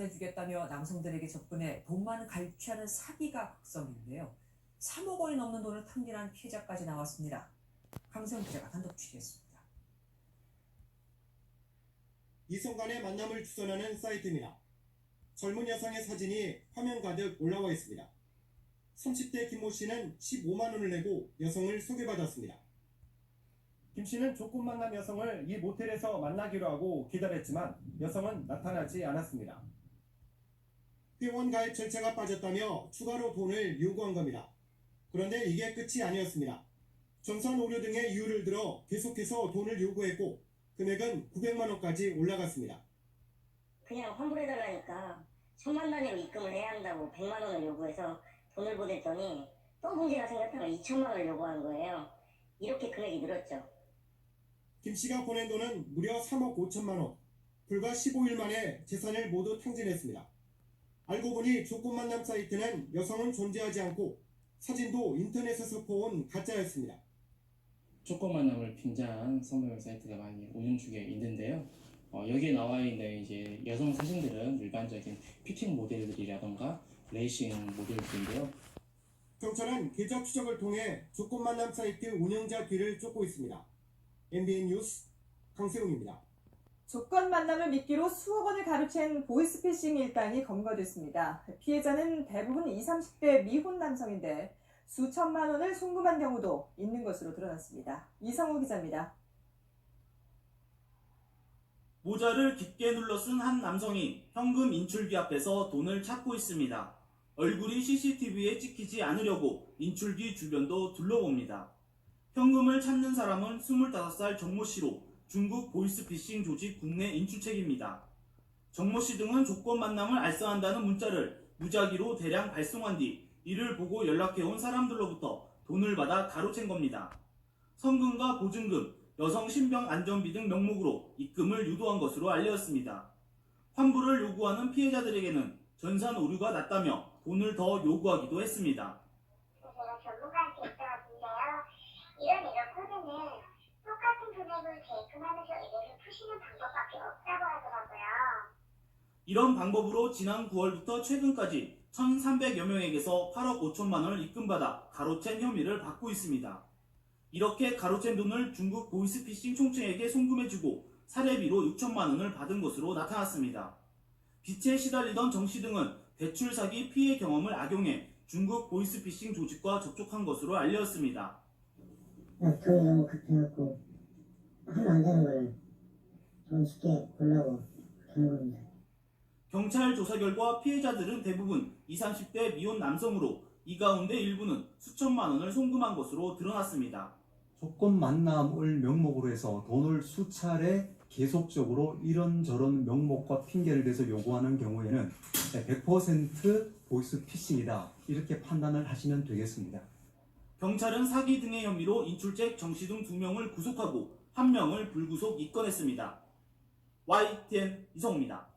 보내주겠다며 남성들에게 접근해 돈만 갈취하는 사기가 각성인데요. 3억 원이 넘는 돈을 탕진한 피해자까지 나왔습니다. 강세훈 기자가 단독 취재했습니다. 이성 간의 만남을 주선하는 사이트입니다. 젊은 여성의 사진이 화면 가득 올라와 있습니다. 30대 김모 씨는 15만 원을 내고 여성을 소개받았습니다. 김 씨는 조건 만남 여성을 이 모텔에서 만나기로 하고 기다렸지만 여성은 나타나지 않았습니다. 회원 가입 절차가 빠졌다며 추가로 돈을 요구한 겁니다. 그런데 이게 끝이 아니었습니다. 전산 오류 등의 이유를 들어 계속해서 돈을 요구했고 금액은 900만 원까지 올라갔습니다. 그냥 환불해달라니까 천만 단위로 입금을 해야 한다고 100만 원을 요구해서 돈을 보냈더니 또 문제가 생겼다고 2천만 원을 요구한 거예요. 이렇게 금액이 늘었죠. 김 씨가 보낸 돈은 무려 3억 5천만 원. 불과 15일 만에 재산을 모두 탕진했습니다. 알고 보니 조건 만남 사이트는 여성은 존재하지 않고 사진도 인터넷에서 퍼온 가짜였습니다. 조건 만남을 빙자한 성매매 사이트가 많이 운영 중에 있는데요. 여기에 나와 있는 이제 여성 사진들은 일반적인 피팅 모델들이라던가 레이싱 모델들인데요. 경찰은 계좌 추적을 통해 조건 만남 사이트 운영자 뒤를 쫓고 있습니다. MBN 뉴스 강세웅입니다. 조건 만남을 미끼로 수억 원을 가로챈 보이스피싱 일당이 검거됐습니다. 피해자는 대부분 20, 30대 미혼 남성인데 수천만 원을 송금한 경우도 있는 것으로 드러났습니다. 이성우 기자입니다. 모자를 깊게 눌러 쓴 한 남성이 현금 인출기 앞에서 돈을 찾고 있습니다. 얼굴이 CCTV에 찍히지 않으려고 인출기 주변도 둘러봅니다. 현금을 찾는 사람은 25살 정모 씨로 중국 보이스피싱 조직 국내 인출책입니다. 정모 씨 등은 조건 만남을 알선한다는 문자를 무작위로 대량 발송한 뒤 이를 보고 연락해온 사람들로부터 돈을 받아 가로챈 겁니다. 성금과 보증금, 여성 신병 안전비 등 명목으로 입금을 유도한 것으로 알려졌습니다. 환불을 요구하는 피해자들에게는 전산 오류가 났다며 돈을 더 요구하기도 했습니다. 제가 전문가한테 여쭤봤는데요. 이런 코드는 똑같은 금액을 재입금하면서 이래를 푸시는 방법밖에 없다고 하더라고요. 이런 방법으로 지난 9월부터 최근까지 1,300여 명에게서 8억 5천만 원을 입금받아 가로챈 혐의를 받고 있습니다. 이렇게 가로챈 돈을 중국 보이스피싱 총체에게 송금해주고 사례비로 6천만 원을 받은 것으로 나타났습니다. 빚에 시달리던 정 씨 등은 대출 사기 피해 경험을 악용해 중국 보이스피싱 조직과 접촉한 것으로 알려졌습니다. 돈이 너무 급해갖고 하면 안 되는 걸 좀 쉽게 보려고 그런 겁니다. 경찰 조사 결과 피해자들은 대부분 20, 30대 미혼 남성으로 이 가운데 일부는 수천만 원을 송금한 것으로 드러났습니다. 조건 만남을 명목으로 해서 돈을 수차례 계속적으로 이런저런 명목과 핑계를 대서 요구하는 경우에는 100% 보이스피싱이다 이렇게 판단을 하시면 되겠습니다. 경찰은 사기 등의 혐의로 인출책 정 씨 등 2명을 구속하고 1명을 불구속 입건했습니다. YTN 이성우입니다.